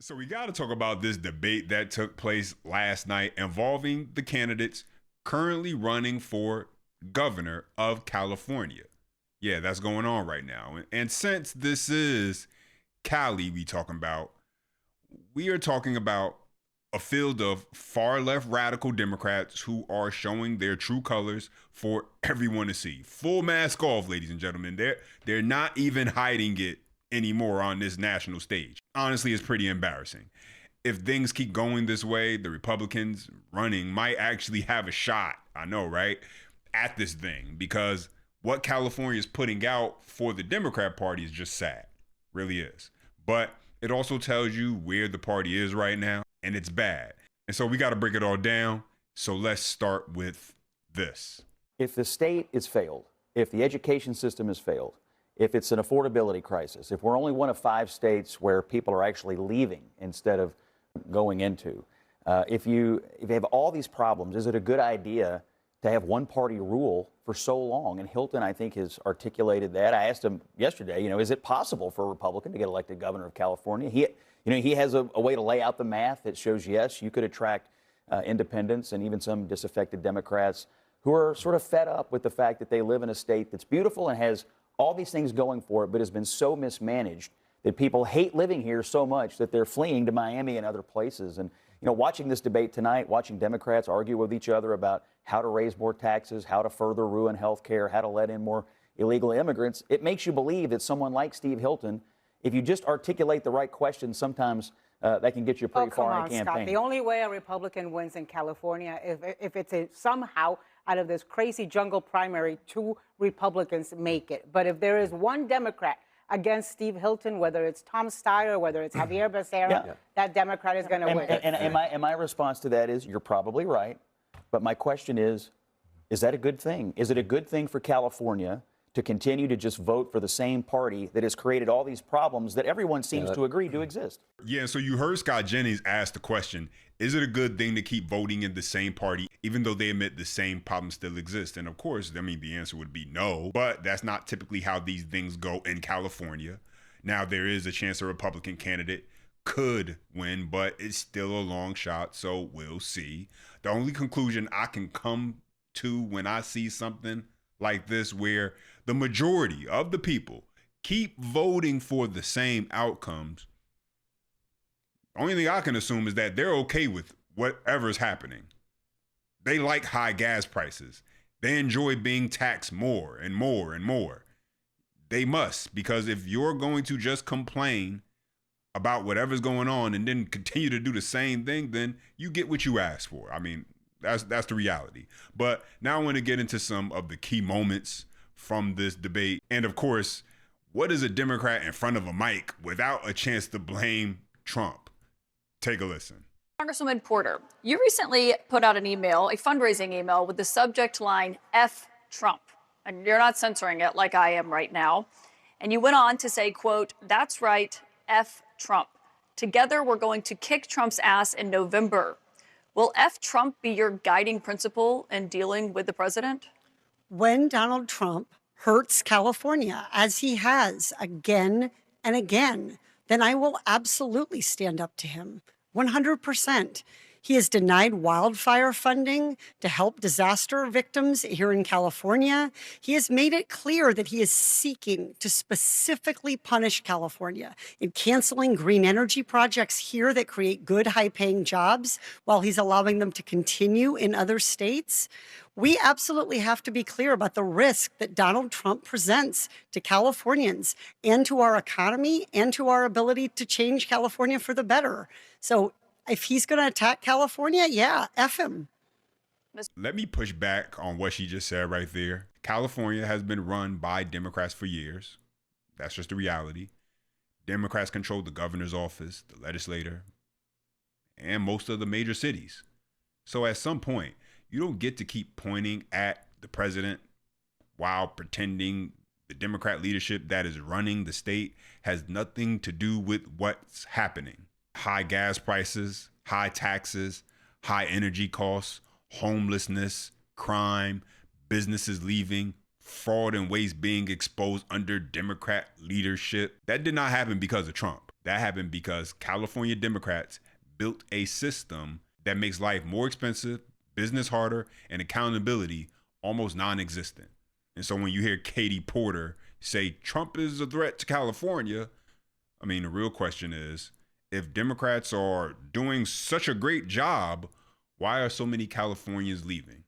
So we got to talk about this debate that took place last night involving the candidates currently running for governor of California. Yeah, that's going on right now. And since this is Cali we talking about, we are talking about a field of far left radical Democrats who are showing their true colors for everyone to see. Full mask off, ladies and gentlemen. They're not even hiding it anymore on this national stage. Honestly, it's pretty embarrassing. If things keep going this way, the Republicans running might actually have a shot, I know, right, at this thing, because what California is putting out for the Democrat Party is just sad. Really is. But it also tells you where the party is right now, and it's bad. And so we got to break it all down. So let's start with this. If the state is failed, if the education system has failed, if it's an affordability crisis, if we're only one of 5 states where people are actually leaving instead of going into, if you have all these problems, is it a good idea to have one party rule for so long? And Hilton, I think, has articulated that. I asked him yesterday, is it possible for a Republican to get elected governor of California? He has a way to lay out the math that shows, yes, you could attract independents and even some disaffected Democrats who are sort of fed up with the fact that they live in a state that's beautiful and has all these things going for it, but has been so mismanaged that people hate living here so much that they're fleeing to Miami and other places. And, watching this debate tonight, watching Democrats argue with each other about how to raise more taxes, how to further ruin health care, how to let in more illegal immigrants, it makes you believe that someone like Steve Hilton, if you just articulate the right questions, sometimes that can get you pretty far in a campaign. Scott. The only way a Republican wins in California if it's somehow out of this crazy jungle primary, 2 Republicans make it. But if there is one Democrat against Steve Hilton, whether it's Tom Steyer, whether it's Javier Becerra, that Democrat is going to win. And my response to that is, you're probably right. But my question is that a good thing? Is it a good thing for California to continue to just vote for the same party that has created all these problems that everyone seems to agree to exist? Yeah, so you heard Scott Jennings ask the question, is it a good thing to keep voting in the same party, even though they admit the same problems still exist? And of course, the answer would be no, but that's not typically how these things go in California. Now, there is a chance a Republican candidate could win, but it's still a long shot, so we'll see. The only conclusion I can come to when I see something like this, where the majority of the people keep voting for the same outcomes, only thing I can assume is that they're okay with whatever's happening. They like high gas prices. They enjoy being taxed more and more and more. They must, because if you're going to just complain about whatever's going on and then continue to do the same thing, then you get what you asked for. That's the reality. But now I want to get into some of the key moments from this debate. And of course, what is a Democrat in front of a mic without a chance to blame Trump? Take a listen. Congresswoman Porter, you recently put out an email, a fundraising email, with the subject line, F Trump. And you're not censoring it like I am right now. And you went on to say, quote, "That's right, F Trump. Together, we're going to kick Trump's ass in November." Will F Trump be your guiding principle in dealing with the president? When Donald Trump hurts California, as he has again and again, then I will absolutely stand up to him. 100%. He has denied wildfire funding to help disaster victims here in California. He has made it clear that he is seeking to specifically punish California in canceling green energy projects here that create good, high-paying jobs while he's allowing them to continue in other states. We absolutely have to be clear about the risk that Donald Trump presents to Californians and to our economy and to our ability to change California for the better. So if he's going to attack California, yeah, F him. Let me push back on what she just said right there. California has been run by Democrats for years. That's just the reality. Democrats control the governor's office, the legislature, and most of the major cities. So at some point, you don't get to keep pointing at the president while pretending the Democrat leadership that is running the state has nothing to do with what's happening. High gas prices, high taxes, high energy costs, homelessness, crime, businesses leaving, fraud and waste being exposed under Democrat leadership. That did not happen because of Trump. That happened because California Democrats built a system that makes life more expensive, business harder, and accountability almost non-existent. And so when you hear Katie Porter say Trump is a threat to California, I mean, the real question is, if Democrats are doing such a great job, why are so many Californians leaving?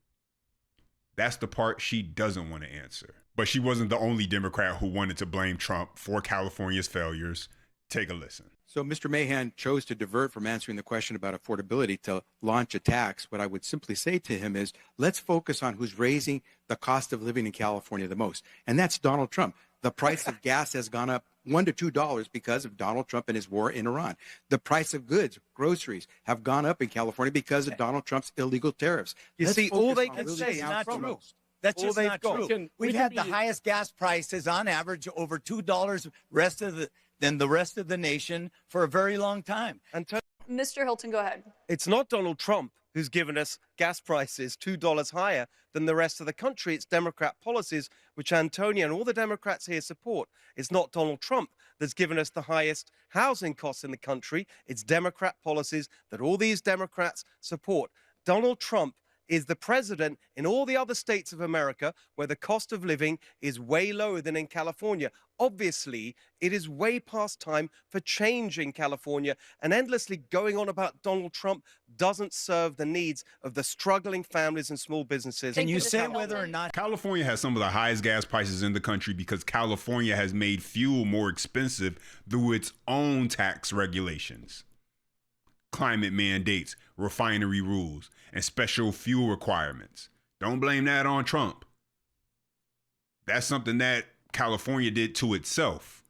That's the part she doesn't want to answer. But she wasn't the only Democrat who wanted to blame Trump for California's failures. Take a listen. So Mr. Mahan chose to divert from answering the question about affordability to launch attacks. What I would simply say to him is, let's focus on who's raising the cost of living in California the most. And that's Donald Trump. The price of gas has gone up $1 to $2 because of Donald Trump and his war in Iran. The price of goods, groceries, have gone up in California because of Donald Trump's illegal tariffs. You Let's see, focus all they on can really say is not down true. to That's all just they've not got. true. We've had the highest gas prices on average over $2 than the rest of the nation for a very long time. Mr. Hilton, go ahead. It's not Donald Trump who's given us gas prices $2 higher than the rest of the country. It's Democrat policies, which Antonio and all the Democrats here support. It's not Donald Trump that's given us the highest housing costs in the country. It's Democrat policies that all these Democrats support. Donald Trump is the president in all the other states of America where the cost of living is way lower than in California. Obviously, it is way past time for change in California, and endlessly going on about Donald Trump doesn't serve the needs of the struggling families and small businesses. Can you say whether or not California has some of the highest gas prices in the country because California has made fuel more expensive through its own tax regulations, climate mandates, refinery rules, and special fuel requirements. Don't blame that on Trump. That's something that California did to itself.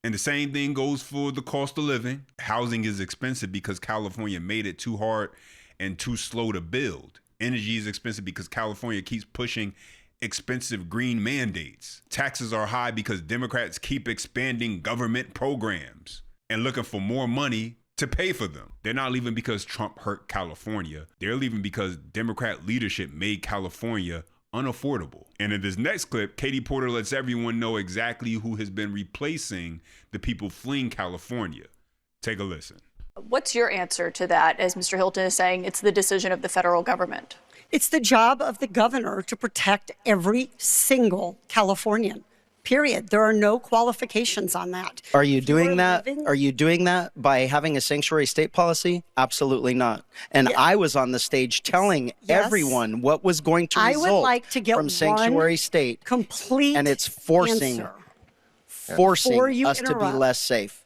And the same thing goes for the cost of living. Housing is expensive because California made it too hard and too slow to build. Energy is expensive because California keeps pushing expensive green mandates. Taxes are high because Democrats keep expanding government programs and looking for more money to pay for them. They're not leaving because Trump hurt California. They're leaving because Democrat leadership made California unaffordable. And in this next clip, Katie Porter lets everyone know exactly who has been replacing the people fleeing California. Take a listen. What's your answer to that, as Mr. Hilton is saying it's the decision of the federal government? It's the job of the governor to protect every single Californian. Period. There are no qualifications on that. Are you doing that? Are you doing that by having a sanctuary state policy? Absolutely not. And I was on the stage telling everyone what was going to result I would like to get from sanctuary state. Complete and it's forcing us to be less safe.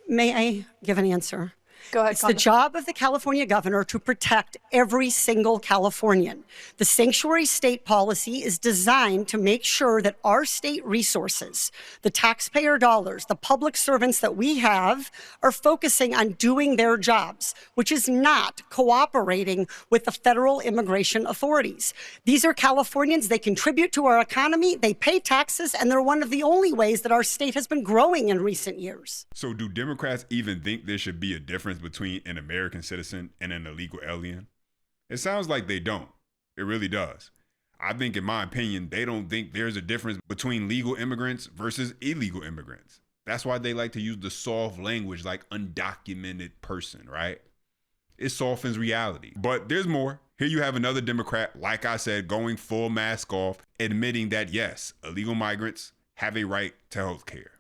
May I give an answer? Go ahead, It's the job of the California governor to protect every single Californian. The sanctuary state policy is designed to make sure that our state resources, the taxpayer dollars, the public servants that we have are focusing on doing their jobs, which is not cooperating with the federal immigration authorities. These are Californians. They contribute to our economy. They pay taxes, and they're one of the only ways that our state has been growing in recent years. So do Democrats even think there should be a difference between an American citizen and an illegal alien? It sounds like they don't. It really does. I think, in my opinion, they don't think there's a difference between legal immigrants versus illegal immigrants. That's why they like to use the soft language like undocumented person, right? It softens reality. But there's more. Here you have another Democrat, like I said, going full mask off, admitting that, yes, illegal migrants have a right to health care.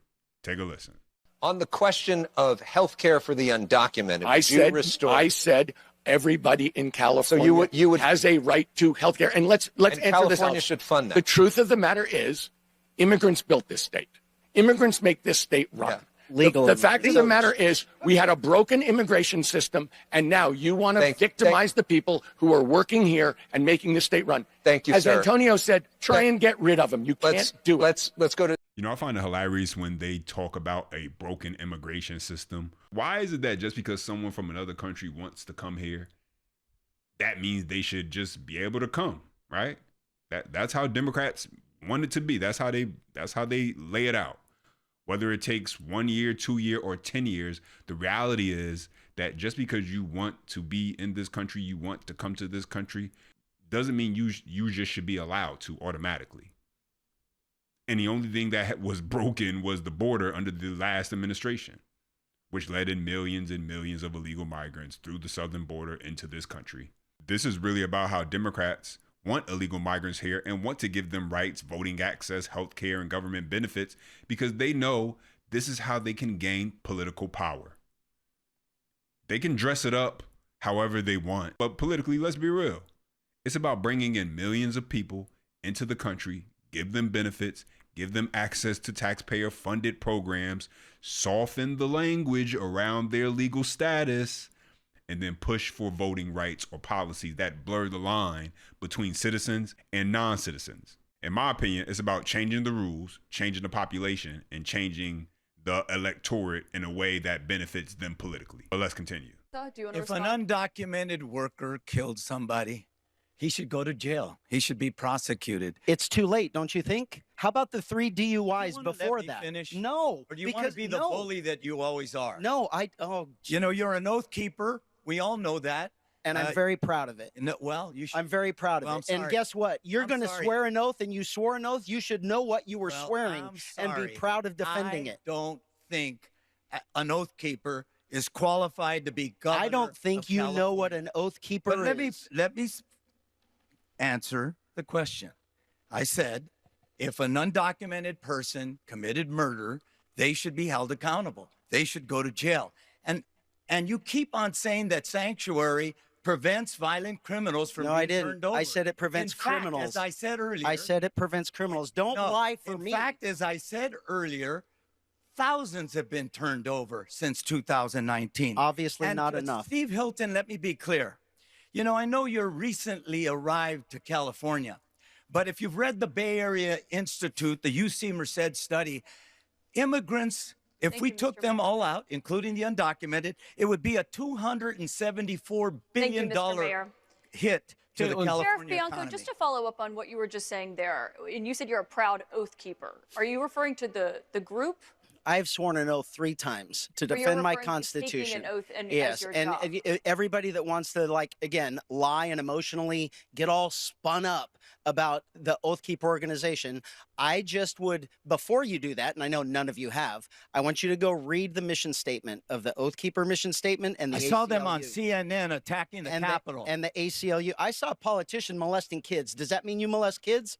Take a listen. On the question of health care for the undocumented, I said everybody in California has a right to health care. And let's answer California this out. should fund that. The truth of the matter is immigrants built this state. Immigrants make this state run. Yeah. The fact of the matter is we had a broken immigration system, and now you want to victimize the people who are working here and making the state run. Thank you, As sir. Antonio said, try and get rid of them. You can't do it. Let's go to... You know, I find it hilarious when they talk about a broken immigration system. Why is it that just because someone from another country wants to come here, that means they should just be able to come, right? That's how Democrats want it to be. That's how they lay it out. Whether it takes 1 year, 2 year, or 10 years, the reality is that just because you want to be in this country, you want to come to this country, doesn't mean you just should be allowed to automatically. And the only thing that was broken was the border under the last administration, which led in millions and millions of illegal migrants through the southern border into this country. This is really about how Democrats want illegal migrants here and want to give them rights, voting access, health care, and government benefits because they know this is how they can gain political power. They can dress it up however they want, but politically, let's be real. It's about bringing in millions of people into the country, give them benefits, give them access to taxpayer-funded programs, soften the language around their legal status, and then push for voting rights or policies that blur the line between citizens and non-citizens. In my opinion, it's about changing the rules, changing the population, and changing the electorate in a way that benefits them politically. But let's continue. If an undocumented worker killed somebody, he should go to jail. He should be prosecuted. It's too late, don't you think? How about the 3 DUIs before that? Finish? No. Or do you want to be the bully that you always are? No, You know, you're an oath keeper. We all know that. And I'm very proud of it. No, well, you should. I'm very proud of it. And guess what? You're going to swear an oath, and you swore an oath. You should know what you were swearing and be proud of defending it. I don't think an oath keeper is qualified to be governor. I don't think you know what an oath keeper is. Let me answer the question. I said, if an undocumented person committed murder, they should be held accountable. They should go to jail. And you keep on saying that sanctuary prevents violent criminals from being turned over. I said it prevents criminals. As I said earlier. I said it prevents criminals. Don't lie for me. In fact, as I said earlier, thousands have been turned over since 2019. Obviously not enough. Steve Hilton, let me be clear. You know, I know you're recently arrived to California, but if you've read the Bay Area Institute, the UC Merced study, immigrants, if we took them all out, including the undocumented, it would be a $274 billion hit to the California Sheriff Bianco, economy. just to follow up on what you were just saying there, and you said you're a proud oath keeper. Are you referring to the group? I've sworn an oath 3 times to defend my Constitution. Taking an oath yes, as your and job. Everybody that wants to, like, again, lie and emotionally get all spun up about the Oath Keeper organization, I just would, before you do that, and I know none of you have, I want you to go read the mission statement of the Oath Keeper mission statement and the ACLU. I saw them on CNN attacking the Capitol. And the ACLU. I saw a politician molesting kids. Does that mean you molest kids?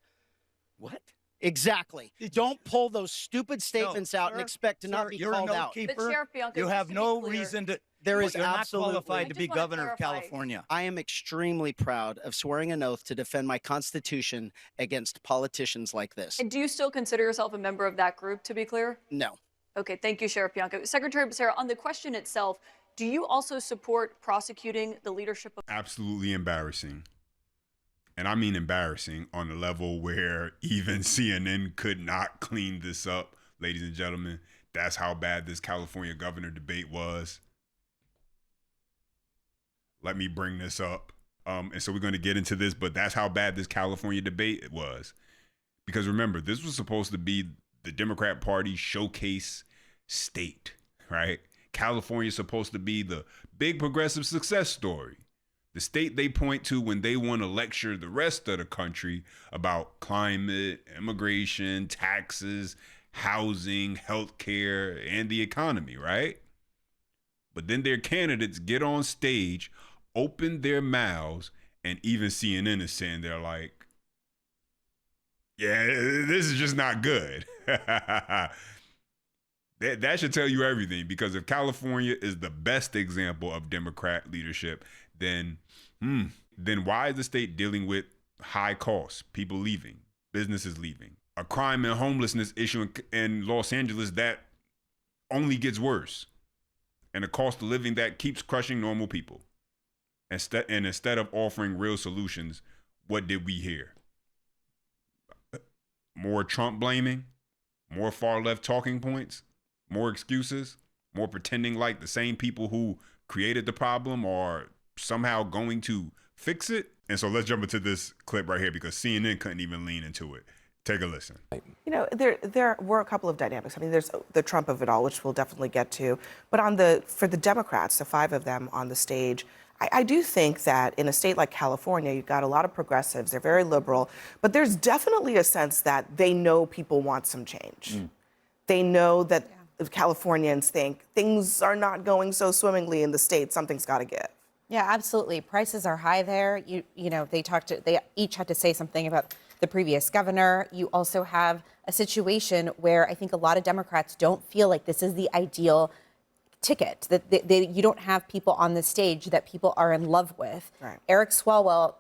What? Exactly. Don't pull those stupid statements out and expect to not be called out. Keeper. But Sheriff Bianco, You have just to be no clear, reason to. There is you're not absolutely qualified to be wanna governor of clarify. California. I am extremely proud of swearing an oath to defend my Constitution against politicians like this. And do you still consider yourself a member of that group, to be clear? No. Okay, thank you, Sheriff Bianco. Secretary Becerra, on the question itself, do you also support prosecuting the leadership of... Absolutely embarrassing. And I mean embarrassing on the level where even CNN could not clean this up, ladies and gentlemen. That's how bad this California governor debate was. Let me bring this up. And so we're going to get into this, but that's how bad this California debate was. Because remember, this was supposed to be the Democrat Party showcase state, right? California's supposed to be the big progressive success story. The state they point to when they want to lecture the rest of the country about climate, immigration, taxes, housing, healthcare, and the economy, right? But then their candidates get on stage, open their mouths, and even CNN is saying they're like, yeah, this is just not good. That should tell you everything, because if California is the best example of Democrat leadership, then why is the state dealing with high costs, people leaving, businesses leaving, a crime and homelessness issue in Los Angeles that only gets worse, and a cost of living that keeps crushing normal people? And instead of offering real solutions, what did we hear? More Trump blaming, more far left talking points, more excuses, more pretending like the same people who created the problem are somehow going to fix it. And so let's jump into this clip right here, because CNN couldn't even lean into it. Take a listen. You know, there were a couple of dynamics. I mean, there's the Trump of it all, which we'll definitely get to. But for the Democrats, the 5 of them on the stage, I do think that in a state like California, you've got a lot of progressives. They're very liberal, but there's definitely a sense that they know people want some change. They know that Californians think things are not going so swimmingly in the state. Something's got to give. Yeah, absolutely. Prices are high there. You know, they each had to say something about the previous governor. You also have a situation where I think a lot of Democrats don't feel like this is the ideal ticket, that you don't have people on the stage that people are in love with. Right. Eric Swalwell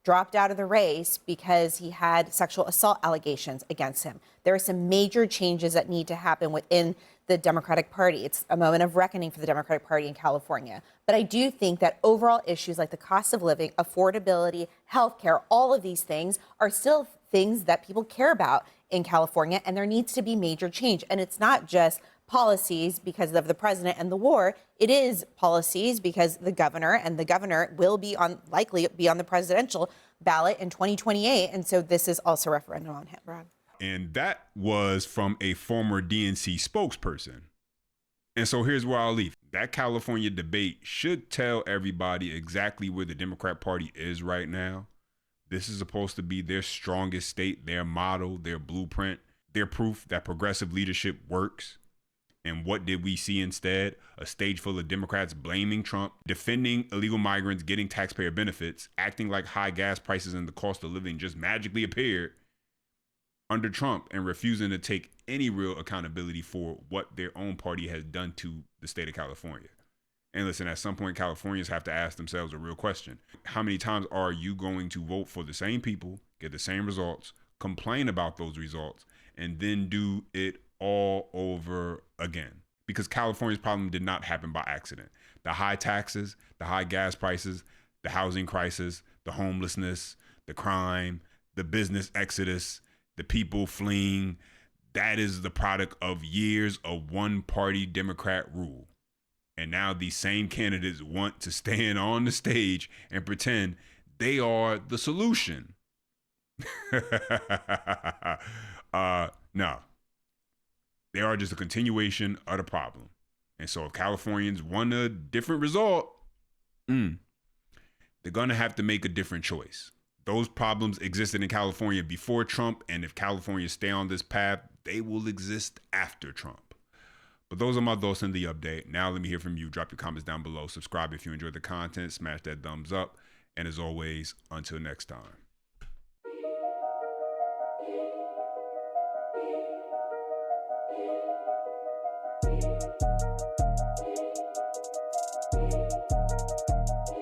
dropped out of the race because he had sexual assault allegations against him. There are some major changes that need to happen within the Democratic Party. It's a moment of reckoning for the Democratic Party in California. But I do think that overall issues like the cost of living, affordability, healthcare, all of these things are still things that people care about in California, and there needs to be major change. And it's not just policies because of the president and the war. It is policies because the governor will likely be on the presidential ballot in 2028. And so this is also a referendum on him. Right. And that was from a former DNC spokesperson. And so here's where I'll leave. That California debate should tell everybody exactly where the Democrat Party is right now. This is supposed to be their strongest state, their model, their blueprint, their proof that progressive leadership works. And what did we see instead? A stage full of Democrats blaming Trump, defending illegal migrants, getting taxpayer benefits, acting like high gas prices and the cost of living just magically appeared under Trump, and refusing to take any real accountability for what their own party has done to the state of California. And listen, at some point, Californians have to ask themselves a real question. How many times are you going to vote for the same people, get the same results, complain about those results, and then do it all over again? Because California's problem did not happen by accident. The high taxes, the high gas prices, the housing crisis, the homelessness, the crime, the business exodus, the people fleeing, that is the product of years of one-party Democrat rule. And now these same candidates want to stand on the stage and pretend they are the solution. No. They are just a continuation of the problem. And so if Californians want a different result, they're going to have to make a different choice. Those problems existed in California before Trump, and if California stay on this path, they will exist after Trump. But those are my thoughts in the update. Now let me hear from you. Drop your comments down below. Subscribe if you enjoyed the content. Smash that thumbs up. And as always, until next time.